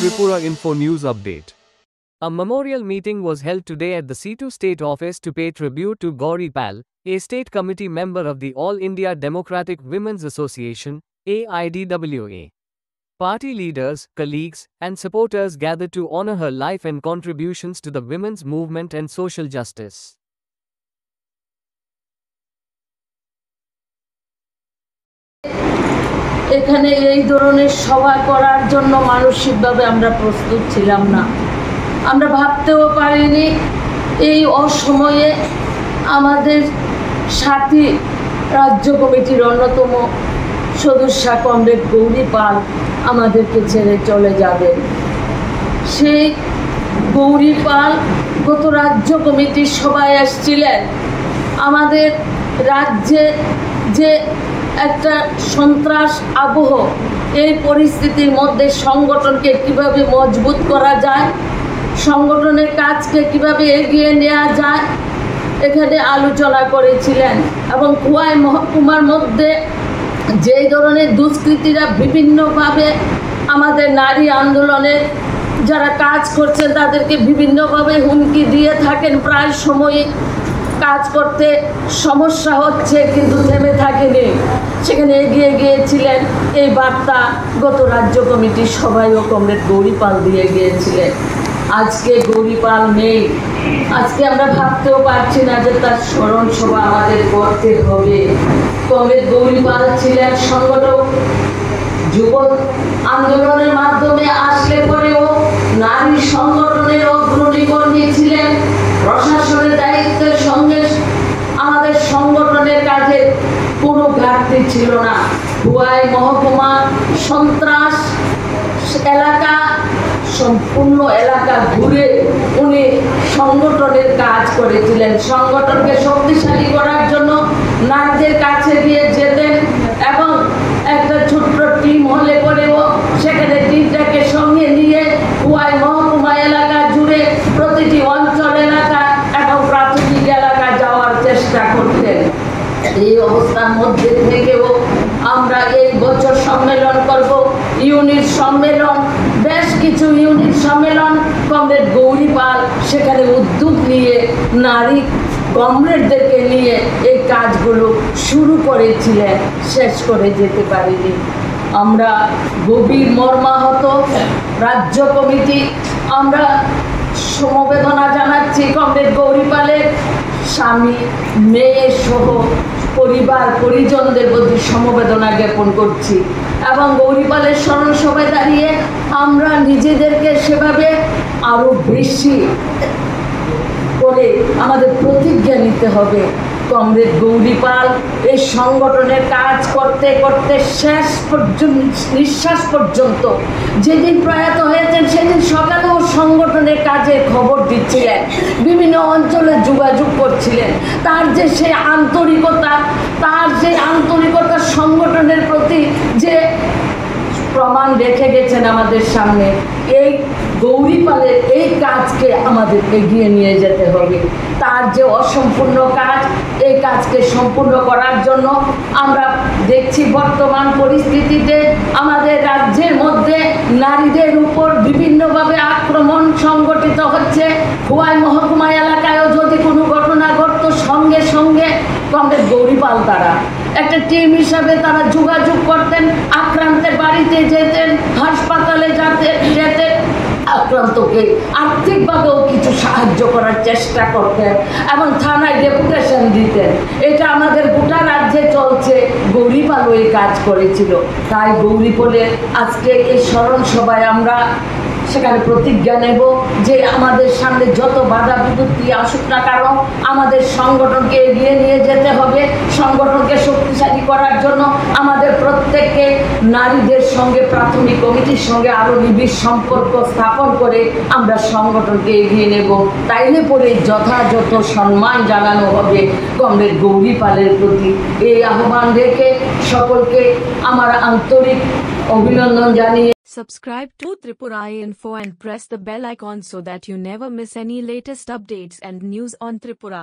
Tripura Info News Update. A memorial meeting was held today at the C2 State Office to pay tribute to Gauri Pal, a state committee member of the All India Democratic Women's Association, AIDWA. Party leaders, colleagues, and supporters gathered to honor her life and contributions to the women's movement and social justice. এখানে এই ধরনের সভা করার জন্য মানসিকভাবে আমরা প্রস্তুত ছিলাম না। আমরা ভাবতেও পারিনি এই অসময়ে আমাদের সাথী রাজ্য কমিটির অন্যতম সদস্যা কমরেড গৌরী পাল আমাদেরকে ছেড়ে চলে যাবেন। সেই গৌরী পাল গত রাজ্য কমিটির সভায় আসছিলেন। আমাদের রাজ্যে যে একটা সন্ত্রাস আবহ, এই পরিস্থিতির মধ্যে সংগঠনকে কিভাবে মজবুত করা যায়, সংগঠনের কাজকে কিভাবে এগিয়ে নেওয়া যায়, এখানে আলোচনা করেছিলেন। এবং খোয়াই মহকুমার মধ্যে যেই ধরনের দুষ্কৃতীরা বিভিন্নভাবে আমাদের নারী আন্দোলনের যারা কাজ করছেন তাদেরকে বিভিন্নভাবে হুমকি দিয়ে থাকেন, প্রায় সময়ই কাজ করতে সমস্যা হচ্ছে কিন্তু থেমে থাকেনি, সেখানে এগিয়ে গিয়েছিলেন। এই বার্তা গত রাজ্য কমিটির সভায়ও কমরেড গৌরী পাল দিয়ে গিয়েছিলেন। আজকে গৌরী পাল নেই। আজকে আমরা ভাবতেও পারছি না যে তার স্মরণ সভা আমাদের করতে হবে। কমরেড গৌরী পাল ছিলেন সংগঠক, যুব আন্দোলনের মাধ্যমে আসলে পরেও নারী সংগঠনের অগ্রণী কর্মী ছিলেন। প্রশাসনের দায়িত্বের সঙ্গে আমাদের সংগঠনের কাজে কোনো ঘাটতি ছিল না। খোয়াই মহকুমা সন্ত্রাস এলাকা, সম্পূর্ণ এলাকা ঘুরে উনি সংগঠনের কাজ করেছিলেন। সংগঠনকে শক্তিশালী করার জন্য নারীদের কাছে গিয়ে যেতেন এবং একটা ছোট্ট টিম হলে পরেও সেখানে টিমটাকে সঙ্গে নিয়ে খোয়াই মহকুমা এলাকা জুড়ে প্রতিটি অঞ্চল এলাকা এবং প্রাথমিক এলাকা যাওয়ার চেষ্টা করতেন। এই অবস্থার মধ্যে থেকেও আমরা এই বছর সম্মেলন করব, ইউনিট সম্মেলন, বেশ কিছু ইউনিট সম্মেলন কমরেড গৌরী পাল সেখানে উদ্যোগ নিয়ে নারী কমরেডদেরকে নিয়ে এই কাজগুলো শুরু করেছিলেন, শেষ করে যেতে পারিনি। আমরা গভীর মর্মাহত রাজ্য কমিটি, আমরা সমবেদনা জানাচ্ছি কমরেড গৌরী পালের স্বামী, মেয়ে সহ পরিবার পরিজনদের প্রতি সমবেদনা জ্ঞাপন করছি। এবং গৌরী পালের স্মরণ সভায় দাঁড়িয়ে আমরা নিজেদেরকে সেভাবে আরও বেশি করে আমাদের প্রতিজ্ঞা নিতে হবে। কমরেড গৌরী পাল এই সংগঠনের কাজ করতে করতে শেষ পর্যন্ত, নিঃশ্বাস পর্যন্ত, যেদিন প্রয়াত হয়েছেন সেদিন সকালেও সংগঠনের কাজে খবর দিচ্ছিলেন, বিভিন্ন অঞ্চলে যোগাযোগ করছিলেন। তার যে সেই আন্তরিকতা, তার যে আন্তরিকতা সংগঠনের প্রতি যে প্রমাণ রেখে গেছেন আমাদের সামনে, এই গৌরী পালের এই কাজকে আমাদের এগিয়ে নিয়ে যেতে হবে। তার যে অসম্পূর্ণ কাজ, এই কাজকে সম্পূর্ণ করার জন্য আমরা দেখছি বর্তমান পরিস্থিতিতে আমাদের রাজ্যের মধ্যে নারীদের উপর বিভিন্নভাবে আক্রমণ সংগঠিত হচ্ছে। খোয়াই মহকুমা এলাকায়ও যদি কোনো ঘটনা ঘটতো সঙ্গে সঙ্গে কমরেড গৌরী পাল তারা একটা টিম হিসাবে তারা যোগাযোগ করতেন, আক্রান্তের বাড়িতে যেতেন, হাসপাতালে যেতেন, আক্রান্তকে আর্থিকভাবেও কিছু সাহায্য করার চেষ্টা করতেন এবং থানায় ডেপুটেশন দিতেন। এটা আমাদের গোটা রাজ্যে চলছে। গৌরী পালও এই কাজ করেছিল। তাই গৌরী পালের আজকে এই স্মরণ সভায় আমরা সেখানে প্রতিজ্ঞা নেব যে আমাদের সামনে যত বাধা বিপত্তি আসুক না কারণ আমাদের সংগঠনকে এগিয়ে নিয়ে যেতে হবে। সংগঠনকে শক্তিশালী করার জন্য আমাদের প্রত্যেককে নারীদের সঙ্গে, প্রাথমিক কমিটির সঙ্গে আরও নিবিড় সম্পর্ক স্থাপন করে আমরা সংগঠনকে এগিয়ে নেব। তাইলে পরে যথাযথ সম্মান জানানো হবে কমরেড গৌরী পালের প্রতি। এই আহ্বান রেখে সকলকে আমার আন্তরিক অভিনন্দন জানিয়ে Subscribe to Tripura Info and press the bell icon so that you never miss any latest updates and news on Tripura.